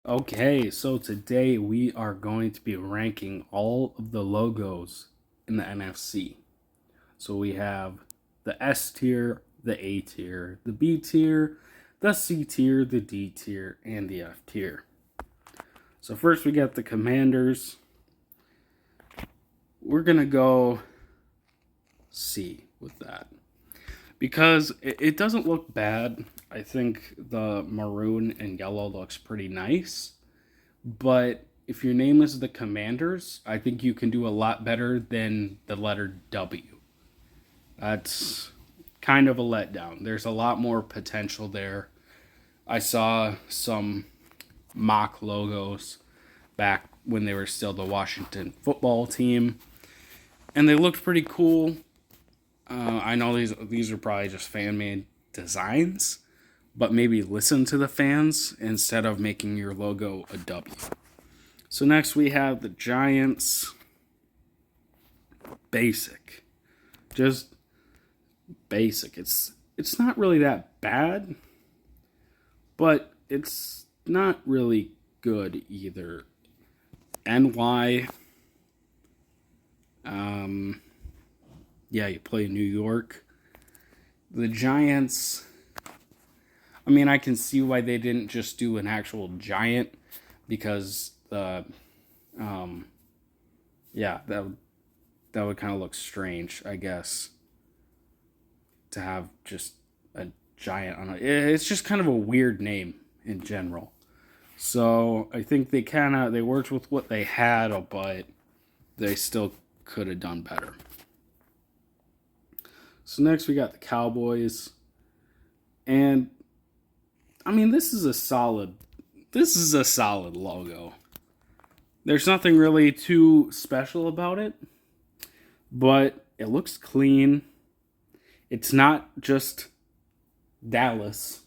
Okay, so today we are going to be ranking all of the logos in the NFC. So we have the S tier, the A tier, the B tier, the C tier, the D tier, and the F tier. So first we got the Commanders. We're going to go C with that because it doesn't look bad. I think the maroon and yellow looks pretty nice. But if your name is the Commanders, I think you can do a lot better than the letter W. That's kind of a letdown. There's a lot more potential there. I saw some mock logos back when they were still the Washington football team, and they looked pretty cool. I know these are probably just fan made designs, but maybe listen to the fans instead of making your logo a W. So next we have the Giants. Basic. Just basic. It's not really that bad, but it's not really good either. NY. Yeah, you play New York. The Giants. I mean, I can see why they didn't just do an actual giant because yeah, that would kind of look strange, I guess, to have just a giant on it. It's just kind of a weird name in general. So I think they worked with what they had, but they still could have done better. So next we got the Cowboys, and I mean this is a solid logo. There's nothing really too special about it, but it looks clean. It's not just Dallas.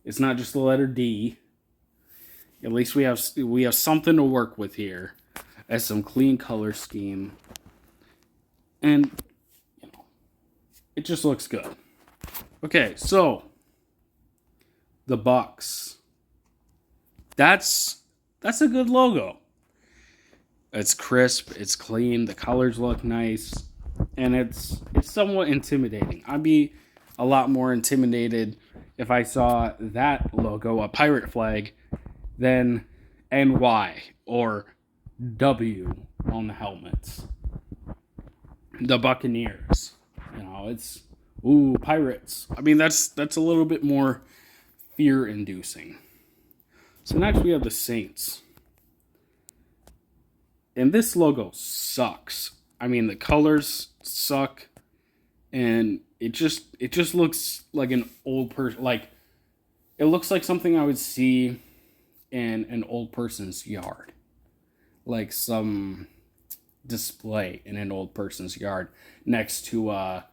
It's not just the letter D. At least we have something to work with here as some clean color scheme. And it just looks good. Okay, so the Bucks. That's a good logo. It's crisp, it's clean, the colors look nice, and it's somewhat intimidating. I'd be a lot more intimidated if I saw that logo, a pirate flag, than NY or W on the helmets. The Buccaneers. It's pirates. I mean that's a little bit more fear inducing. So next we have the Saints. And this logo sucks. I mean, the colors suck, and it just looks like an old person. Like it looks like something I would see in an old person's yard, like some display in an old person's yard next to a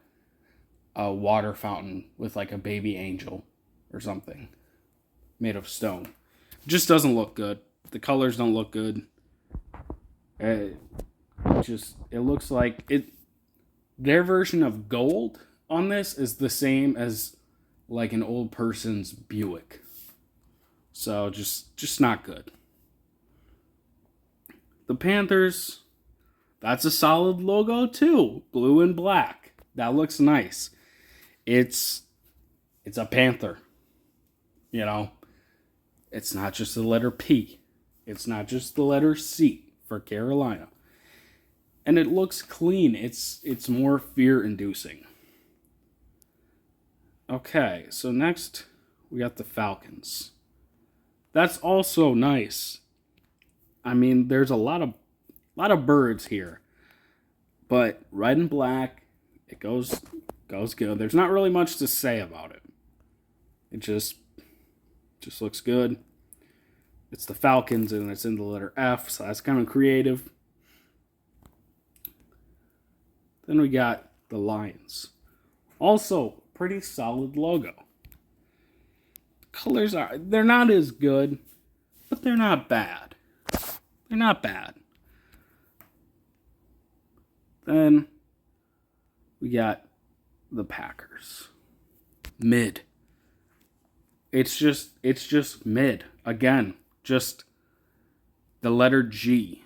water fountain with like a baby angel or something made of stone. It just doesn't look good. The colors don't look good. It looks like it. Their version of gold on this is the same as like an old person's Buick. So just not good. The Panthers, that's a solid logo too. Blue and black. That looks nice. It's a panther. It's not just the letter P. It's not just the letter C for Carolina. And it looks clean. It's more fear-inducing. Okay, so next we got the Falcons. That's also nice. I mean, there's a lot of birds here. But red and black, it goes good. There's not really much to say about it. It just looks good. It's the Falcons and it's in the letter F, so that's kind of creative. Then we got the Lions. Also, pretty solid logo. Colors they're not as good, but they're not bad. They're not bad. Then we got the Packers. Mid. It's just mid. Again, Just the letter G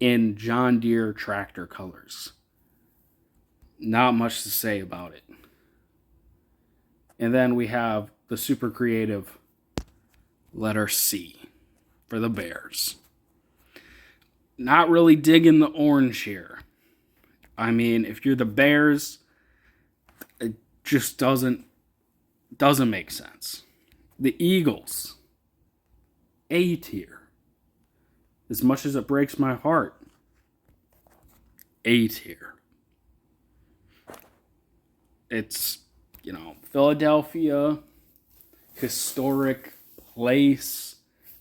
in John Deere tractor colors. Not much to say about it. And then we have the super creative letter C for the Bears. Not really digging the orange here. I mean, if you're the Bears, it just doesn't make sense. The Eagles, A tier. As much as it breaks my heart, A tier. It's, Philadelphia, historic place,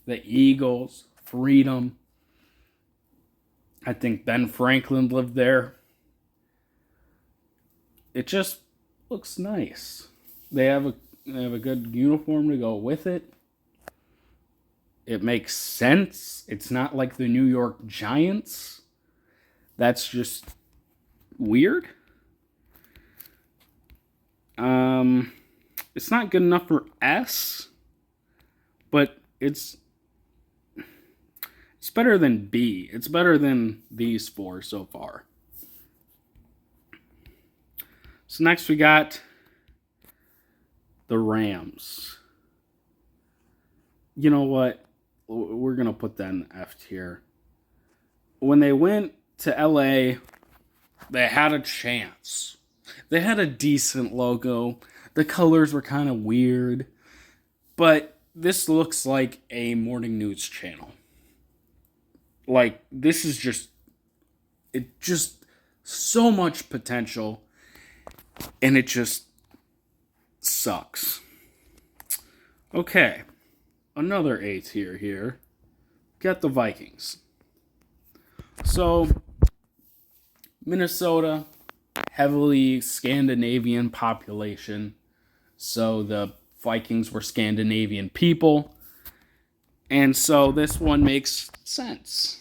the Eagles, freedom. I think Ben Franklin lived there. It just looks nice. They have a good uniform to go with it. It makes sense. It's not like the New York Giants. That's just weird. It's not good enough for S, but it's better than B. It's better than these four so far. So next we got the Rams. You know what? We're going to put that in F tier. When they went to LA, they had a chance. They had a decent logo. The colors were kind of weird. But this looks like a morning news channel. Like, this is just so much potential. And it just sucks. Okay. Another A tier here. Got the Vikings. So, Minnesota, heavily Scandinavian population. So the Vikings were Scandinavian people. And so this one makes sense.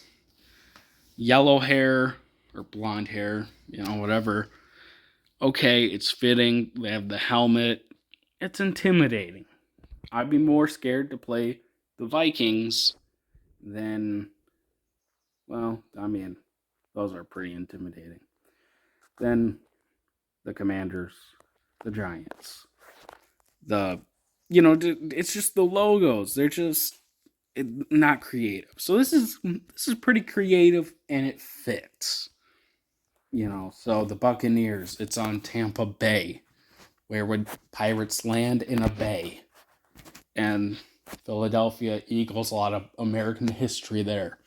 Yellow hair or blonde hair, whatever. Okay, it's fitting. They have the helmet. It's intimidating. I'd be more scared to play the Vikings than, those are pretty intimidating. Then the Commanders, the Giants. It's just the logos. They're just not creative. So this is pretty creative and it fits. So the Buccaneers, it's on Tampa Bay. Where would pirates land? In a bay? And Philadelphia Eagles, a lot of American history there.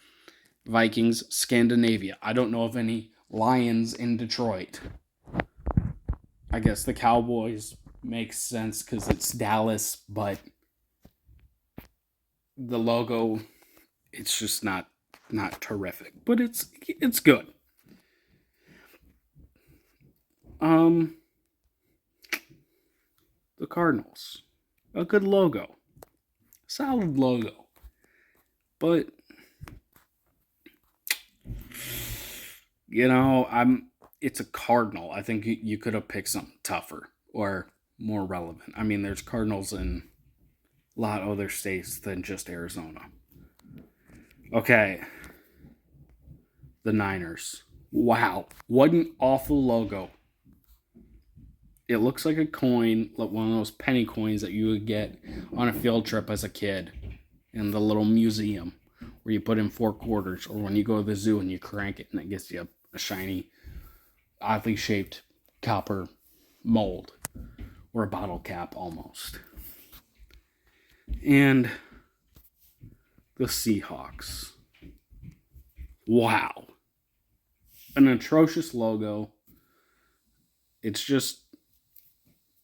Vikings, Scandinavia. I don't know of any Lions in Detroit. I guess the Cowboys makes sense because it's Dallas, but the logo, it's just not terrific. But it's good. The Cardinals. A good logo. Solid logo. But it's a Cardinal. I think you could have picked something tougher or more relevant. I mean, there's Cardinals in a lot of other states than just Arizona. Okay. The Niners. Wow. What an awful logo. It looks like a coin, like one of those penny coins that you would get on a field trip as a kid in the little museum where you put in 4 quarters, or when you go to the zoo and you crank it and it gets you a shiny, oddly shaped copper mold or a bottle cap almost. And the Seahawks. Wow. An atrocious logo. It's just,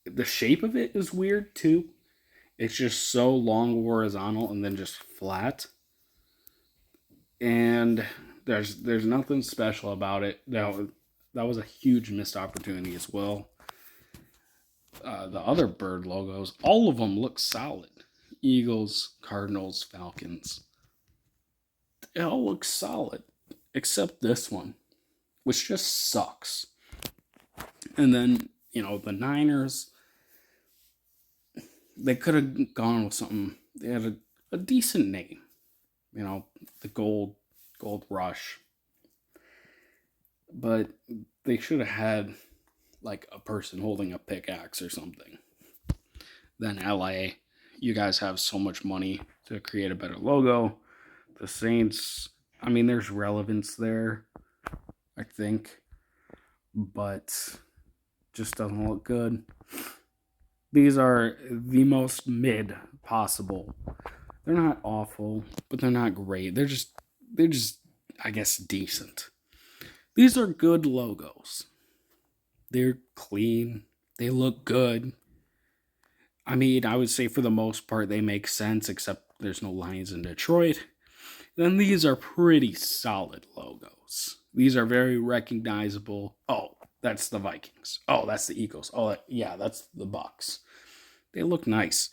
the shape of it is weird too. It's just so long horizontal and then just flat. And there's nothing special about it. That was a huge missed opportunity as well. The other bird logos, all of them look solid. Eagles, Cardinals, Falcons. It all looks solid. Except this one, which just sucks. And then, the Niners, they could have gone with something. They had a decent name. The gold rush. But they should have had like a person holding a pickaxe or something. Then LA, you guys have so much money to create a better logo. The Saints, I mean, there's relevance there, I think, but just doesn't look good. These are the most mid possible. They're not awful, but they're not great. They're just I guess decent. These are good logos. They're clean. They look good. I mean, I would say for the most part they make sense, except there's no Lions in Detroit. Then these are pretty solid logos. These are very recognizable. Oh, that's the Vikings. Oh, that's the Eagles. Oh, yeah, that's the Bucks. They look nice.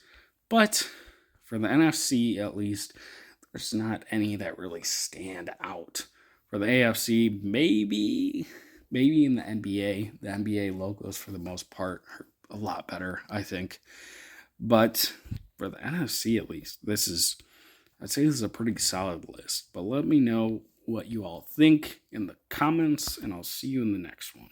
But for the NFC, at least, there's not any that really stand out. For the AFC, maybe in the NBA. The NBA logos, for the most part, are a lot better, I think. But for the NFC, at least, I'd say this is a pretty solid list. But let me know what you all think in the comments, and I'll see you in the next one.